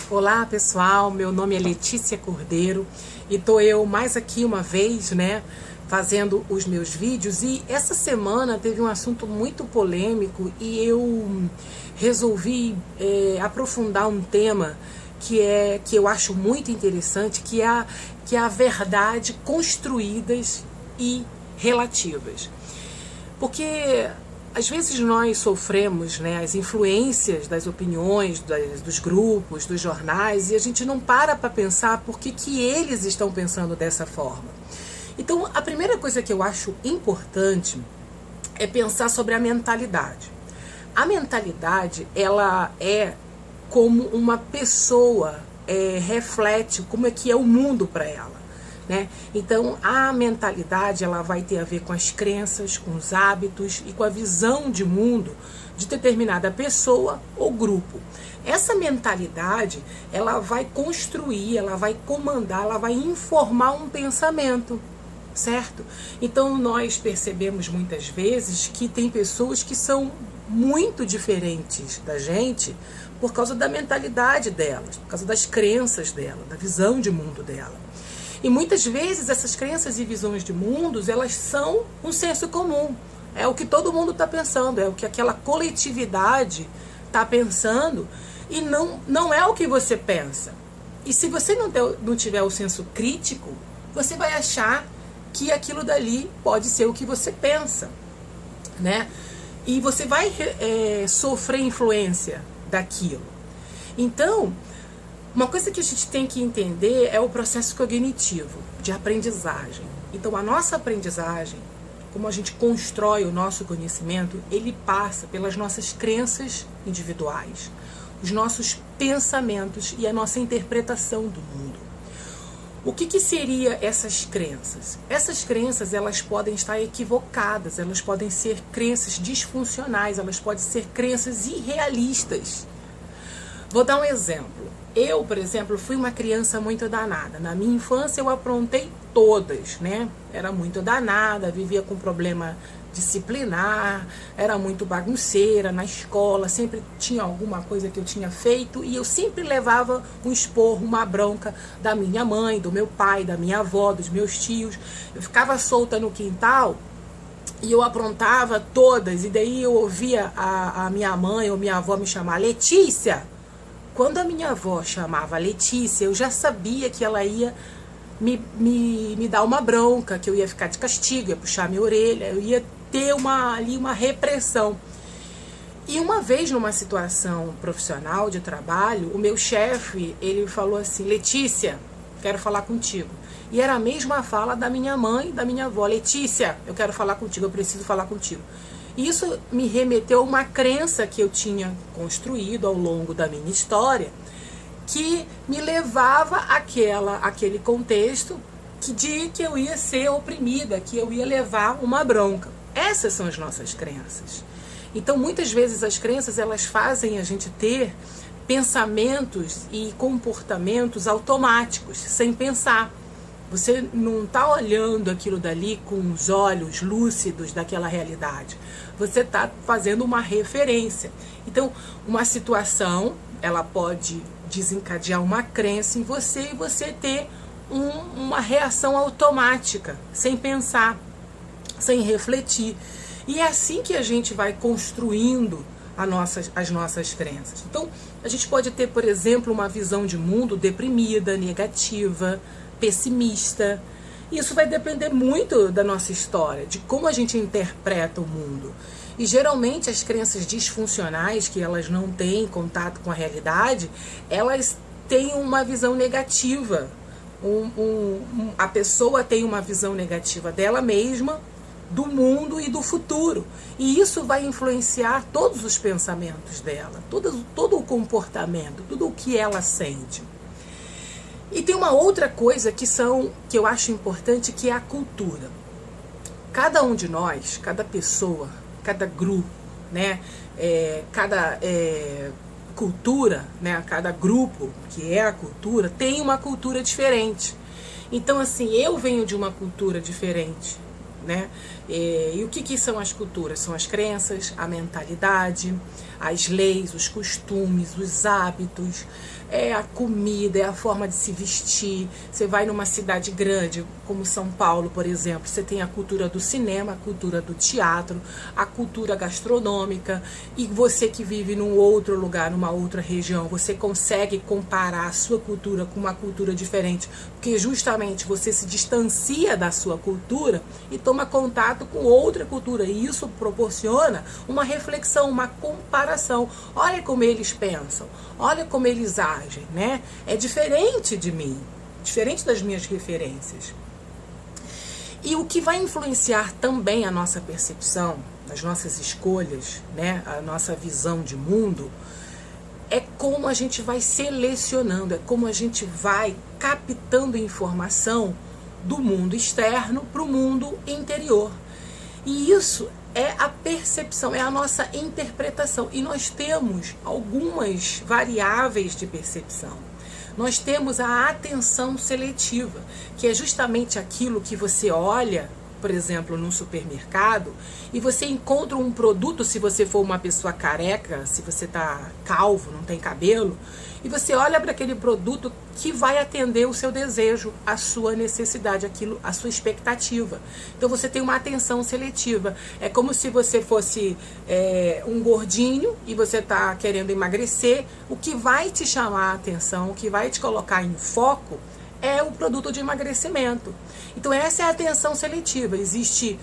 Olá pessoal, meu nome é Letícia Cordeiro e tô eu mais aqui uma vez, fazendo os meus vídeos. E essa semana teve um assunto muito polêmico e eu resolvi aprofundar um tema que eu acho muito interessante, que é a verdade construídas e relativas. Porque às vezes nós sofremos as influências das opiniões, dos grupos, dos jornais, e a gente não para pensar por que eles estão pensando dessa forma. Então, a primeira coisa que eu acho importante é pensar sobre a mentalidade. A mentalidade, ela é como uma pessoa reflete como é que é o mundo para ela. Então a mentalidade ela vai ter a ver com as crenças, com os hábitos e com a visão de mundo de determinada pessoa ou grupo. Essa mentalidade ela vai construir, ela vai comandar, ela vai informar um pensamento, certo? Então nós percebemos muitas vezes que tem pessoas que são muito diferentes da gente por causa da mentalidade delas, por causa das crenças dela, da visão de mundo dela. E muitas vezes essas crenças e visões de mundos, elas são um senso comum. É o que todo mundo está pensando, é o que aquela coletividade está pensando e não é o que você pensa. E se você não tiver o senso crítico, você vai achar que aquilo dali pode ser o que você pensa, E você vai sofrer influência daquilo. Então, uma coisa que a gente tem que entender é o processo cognitivo de aprendizagem. Então, a nossa aprendizagem, como a gente constrói o nosso conhecimento, ele passa pelas nossas crenças individuais, os nossos pensamentos e a nossa interpretação do mundo. O que seriam essas crenças? Essas crenças, elas podem estar equivocadas, elas podem ser crenças disfuncionais, elas podem ser crenças irrealistas. Vou dar um exemplo. Eu, por exemplo, fui uma criança muito danada. Na minha infância eu aprontei todas, Era muito danada, vivia com problema disciplinar, era muito bagunceira na escola, sempre tinha alguma coisa que eu tinha feito e eu sempre levava um esporro, uma bronca da minha mãe, do meu pai, da minha avó, dos meus tios. Eu ficava solta no quintal e eu aprontava todas, e daí eu ouvia a minha mãe ou minha avó me chamar Letícia. Quando a minha avó chamava Letícia, eu já sabia que ela ia me dar uma bronca, que eu ia ficar de castigo, ia puxar minha orelha, eu ia ter ali uma repressão. E uma vez, numa situação profissional de trabalho, o meu chefe, ele falou assim: Letícia, quero falar contigo. E era a mesma fala da minha mãe e da minha avó: Letícia, eu quero falar contigo, eu preciso falar contigo. Isso me remeteu a uma crença que eu tinha construído ao longo da minha história, que me levava àquele contexto de que eu ia ser oprimida, que eu ia levar uma bronca. Essas são as nossas crenças. Então, muitas vezes as crenças elas fazem a gente ter pensamentos e comportamentos automáticos, sem pensar. Você não está olhando aquilo dali com os olhos lúcidos daquela realidade. Você está fazendo uma referência. Então, uma situação, ela pode desencadear uma crença em você e você ter uma reação automática, sem pensar, sem refletir. E é assim que a gente vai construindo as nossas crenças. Então, a gente pode ter, por exemplo, uma visão de mundo deprimida, negativa, pessimista. Isso vai depender muito da nossa história, de como a gente interpreta o mundo. E geralmente as crenças disfuncionais, que elas não têm contato com a realidade, elas têm uma visão negativa. A pessoa tem uma visão negativa dela mesma, do mundo e do futuro. E isso vai influenciar todos os pensamentos dela, todo o comportamento, tudo o que ela sente. E tem uma outra coisa que eu acho importante, que é a cultura. Cada um de nós, cada pessoa, cada grupo, cada cultura, cada grupo que é a cultura, tem uma cultura diferente. Então, assim, eu venho de uma cultura diferente, E o que são as culturas? São as crenças, a mentalidade, as leis, os costumes, os hábitos, é a comida, é a forma de se vestir. Você vai numa cidade grande, como São Paulo, por exemplo, você tem a cultura do cinema, a cultura do teatro, a cultura gastronômica, e você que vive num outro lugar, numa outra região, você consegue comparar a sua cultura com uma cultura diferente, porque justamente você se distancia da sua cultura e toma contato com outra cultura, e isso proporciona uma reflexão, uma comparação. Olha como eles pensam, olha como eles agem, né? É diferente de mim, diferente das minhas referências. E o que vai influenciar também a nossa percepção, as nossas escolhas, né? A nossa visão de mundo, é como a gente vai selecionando, é como a gente vai captando informação do mundo externo para o mundo interior. E isso é a percepção, é a nossa interpretação. E nós temos algumas variáveis de percepção. Nós temos a atenção seletiva, que é justamente aquilo que você olha, por exemplo, num supermercado, e você encontra um produto, se você for uma pessoa careca, se você está calvo, não tem cabelo, e você olha para aquele produto que vai atender o seu desejo, a sua necessidade, aquilo, a sua expectativa. Então você tem uma atenção seletiva. É como se você fosse um gordinho e você está querendo emagrecer. O que vai te chamar a atenção, o que vai te colocar em foco é o produto de emagrecimento. Então essa é a atenção seletiva. Existe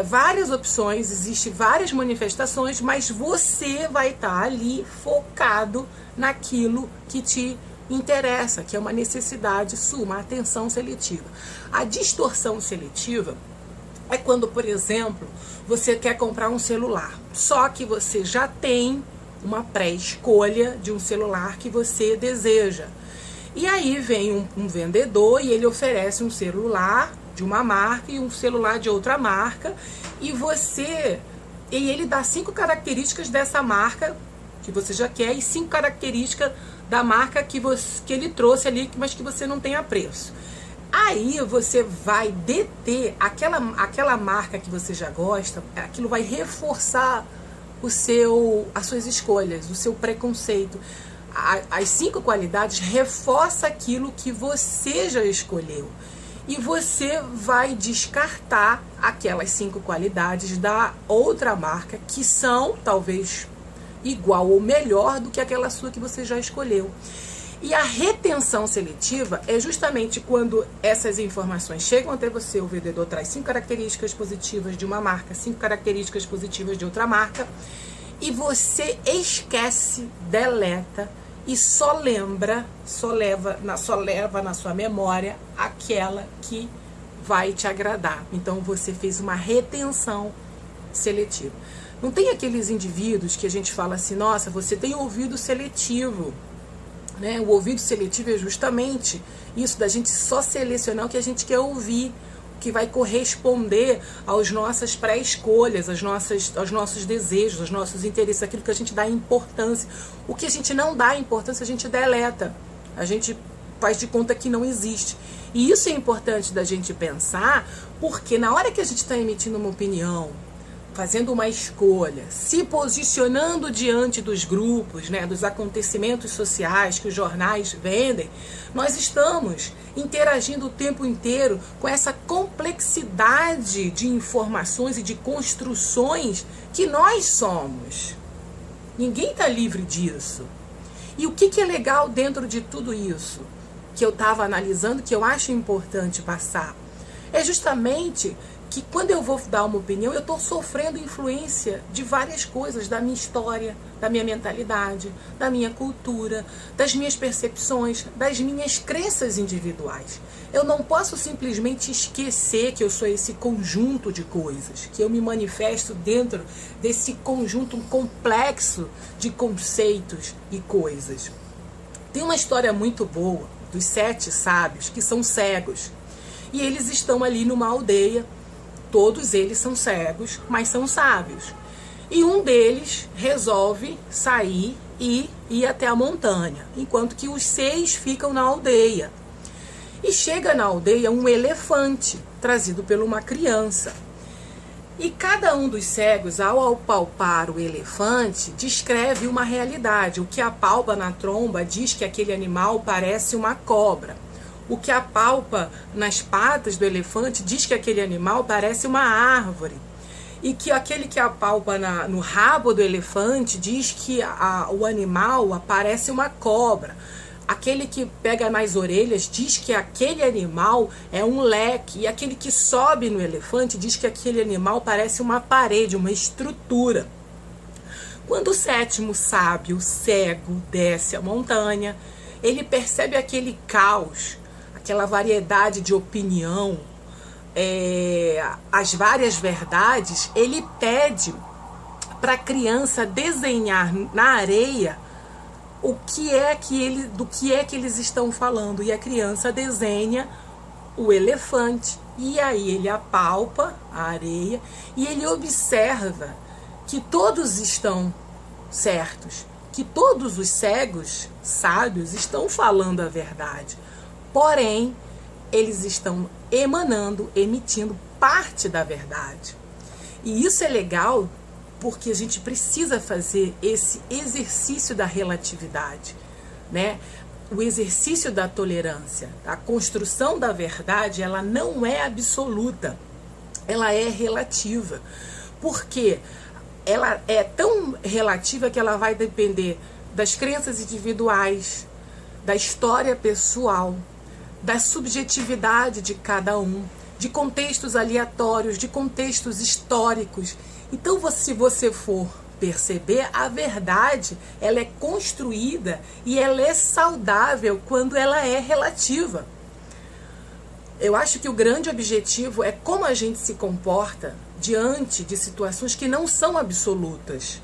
várias opções, existe várias manifestações, mas você vai estar ali focado naquilo que te interessa, que é uma necessidade sua, uma atenção seletiva. A distorção seletiva é quando, por exemplo, você quer comprar um celular, só que você já tem uma pré-escolha de um celular que você deseja. E aí vem um vendedor e ele oferece um celular de uma marca e um celular de outra marca, e ele dá 5 características dessa marca que você já quer e 5 características da marca que ele trouxe ali, mas que você não tem a preço. Aí você vai deter aquela marca que você já gosta, aquilo vai reforçar as suas escolhas, o seu preconceito. As 5 qualidades reforçam aquilo que você já escolheu. E você vai descartar aquelas 5 qualidades da outra marca que são talvez igual ou melhor do que aquela sua que você já escolheu. E a retenção seletiva é justamente quando essas informações chegam até você, o vendedor traz 5 características positivas de uma marca, 5 características positivas de outra marca, e você esquece, deleta, e só leva na sua memória aquela que vai te agradar. Então você fez uma retenção seletiva. Não tem aqueles indivíduos que a gente fala assim, nossa, você tem ouvido seletivo, né? O ouvido seletivo é justamente isso, da gente só selecionar o que a gente quer ouvir, que vai corresponder às nossas pré-escolhas, aos nossos desejos, aos nossos interesses, aquilo que a gente dá importância. O que a gente não dá importância, a gente deleta. A gente faz de conta que não existe. E isso é importante da gente pensar, porque na hora que a gente está emitindo uma opinião, fazendo uma escolha, se posicionando diante dos grupos, né, dos acontecimentos sociais que os jornais vendem, nós estamos interagindo o tempo inteiro com essa complexidade de informações e de construções que nós somos. Ninguém está livre disso. E o que é legal dentro de tudo isso que eu estava analisando, que eu acho importante passar, é justamente que quando eu vou dar uma opinião, eu estou sofrendo influência de várias coisas, da minha história, da minha mentalidade, da minha cultura, das minhas percepções, das minhas crenças individuais. Eu não posso simplesmente esquecer que eu sou esse conjunto de coisas, que eu me manifesto dentro desse conjunto complexo de conceitos e coisas. Tem uma história muito boa dos 7 sábios que são cegos, e eles estão ali numa aldeia. Todos eles são cegos, mas são sábios. E um deles resolve sair e ir até a montanha, enquanto que os 6 ficam na aldeia. E chega na aldeia um elefante, trazido por uma criança. E cada um dos cegos, ao apalpar o elefante, descreve uma realidade. O que apalpa na tromba diz que aquele animal parece uma cobra. O que apalpa nas patas do elefante diz que aquele animal parece uma árvore. E que aquele que apalpa no rabo do elefante diz que o animal parece uma cobra. Aquele que pega nas orelhas diz que aquele animal é um leque. E aquele que sobe no elefante diz que aquele animal parece uma parede, uma estrutura. Quando o sétimo sábio, cego, desce a montanha, ele percebe aquele caos, aquela variedade de opinião, as várias verdades. Ele pede para a criança desenhar na areia do que é que eles estão falando. E a criança desenha o elefante. E aí ele apalpa a areia e ele observa que todos estão certos, que todos os cegos sábios estão falando a verdade. Porém, eles estão emitindo parte da verdade. E isso é legal porque a gente precisa fazer esse exercício da relatividade, né? O exercício da tolerância. A construção da verdade, ela não é absoluta, ela é relativa. Porque ela é tão relativa que ela vai depender das crenças individuais, da história pessoal, da subjetividade de cada um, de contextos aleatórios, de contextos históricos. Então, se você for perceber, a verdade, ela é construída e ela é saudável quando ela é relativa. Eu acho que o grande objetivo é como a gente se comporta diante de situações que não são absolutas,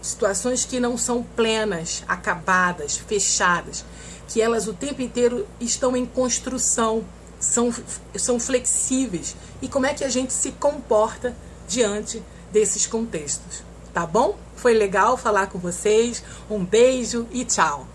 situações que não são plenas, acabadas, fechadas, que elas o tempo inteiro estão em construção, são flexíveis. E como é que a gente se comporta diante desses contextos, tá bom? Foi legal falar com vocês, um beijo e tchau!